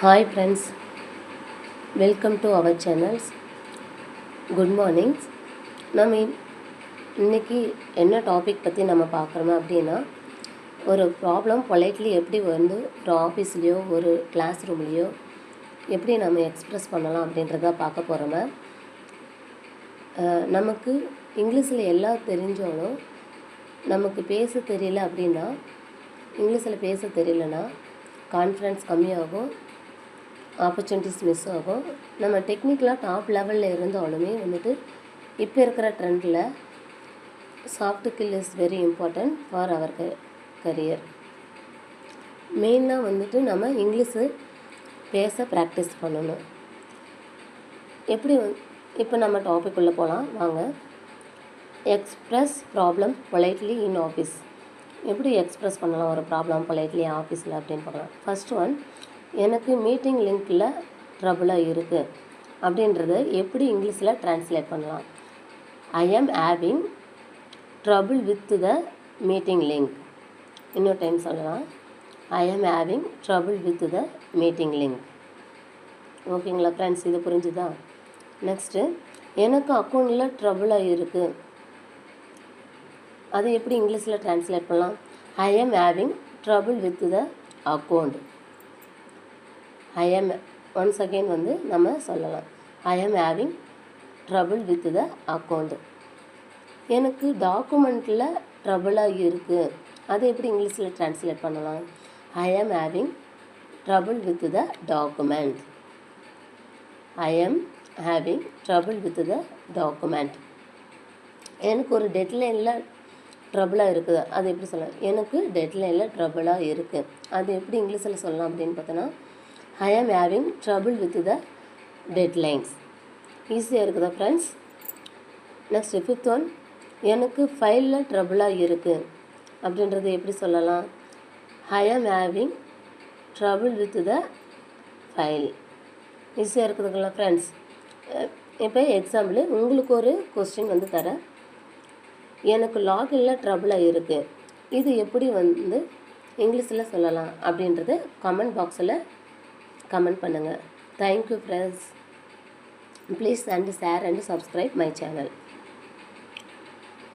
Hi friends, welcome to our channels. Good morning. நம்ம இன்னைக்கு என்ன டாபிக் பற்றி நம்ம பார்க்குறோம் அப்படின்னா, ஒரு ப்ராப்ளம் பொலைட்லி எப்படி வந்து ஒரு ஆஃபீஸ்லேயோ ஒரு கிளாஸ் ரூம்லேயோ எப்படி நம்ம எக்ஸ்ப்ரெஸ் பண்ணலாம் அப்படின்றத பார்க்க போகிறோம். நமக்கு இங்கிலீஷில் எல்லாம் தெரிஞ்சாலும் நமக்கு பேச தெரியல அப்படின்னா, இங்கிலீஷில் பேச தெரியலனா கான்ஃபிடன்ஸ் கம்மியாகும், ஆப்பர்ச்சுனிட்டிஸ் மிஸ் ஆகும். நம்ம டெக்னிக்கலாக டாப் லெவலில் இருந்தாலுமே வந்துட்டு இப்போ இருக்கிற ட்ரெண்டில் soft skill is very important for our career. மெயினாக வந்துட்டு நம்ம இங்கிலீஷு பேச ப்ராக்டிஸ் பண்ணணும். எப்படி இப்போ நம்ம டாபிக் உள்ளே போகலாம் வாங்க. Express problem politely in office. எப்படி எக்ஸ்ப்ரெஸ் பண்ணலாம் ஒரு ப்ராப்ளம் பொலைட்லி ஆஃபீஸில் அப்படின்னு பார்க்கலாம். ஃபஸ்ட் ஒன், எனக்கு மீட்டிங் லிங்க்கில் ட்ரபுளாக இருக்குது அப்படின்றத எப்படி இங்கிலீஷில் ட்ரான்ஸ்லேட் பண்ணலாம். I am having trouble with the meeting link. இன்னொரு டைம் சொல்லலாம், I am having trouble with the meeting link. ஓகேங்களா ஃப்ரெண்ட்ஸ், இது புரிஞ்சுதா? நெக்ஸ்ட்டு, எனக்கு அக்கௌண்ட்டில் ட்ரபுளாக இருக்குது, அது எப்படி இங்கிலீஷில் ட்ரான்ஸ்லேட் பண்ணலாம். I am having trouble with the account. I am once again வந்து நம்ம சொல்லலாம், I am having trouble with the account. எனக்கு டாக்குமெண்ட்டில் ட்ரபுளாக இருக்குது, அதை எப்படி இங்கிலீஷில் ட்ரான்ஸ்லேட் பண்ணலாம். I am having trouble with the document. I am having trouble with the document. எனக்கு ஒரு டெட்லைனில் ட்ரபுளாக இருக்குது, அது எப்படி சொல்லலாம். எனக்கு டெட்லைனில் ட்ரபுளாக இருக்குது, அது எப்படி இங்கிலீஷில் சொல்லலாம் அப்படின்னு பார்த்தோன்னா, I am having trouble with the deadlines. ஈஸியாக இருக்குதா ஃப்ரெண்ட்ஸ்? நெக்ஸ்ட்டு ஃபிஃப்த் ஒன், எனக்கு ஃபைலில் ட்ரபுளாக இருக்குது அப்படின்றது எப்படி சொல்லலாம். I am having trouble with the file. ஈஸியாக இருக்குதுங்களா ஃப்ரெண்ட்ஸ்? இப்போ எக்ஸாம்பிள் உங்களுக்கு ஒரு கொஸ்டின் வந்து தரேன். எனக்கு லாகின்ல ட்ரபுளாக இருக்குது, இது எப்படி வந்து இங்கிலீஷில் சொல்லலாம் அப்படின்றது கமெண்ட் பாக்ஸில் கமெண்ட் பண்ணுங்கள். Thank you friends. Please and share and subscribe my channel.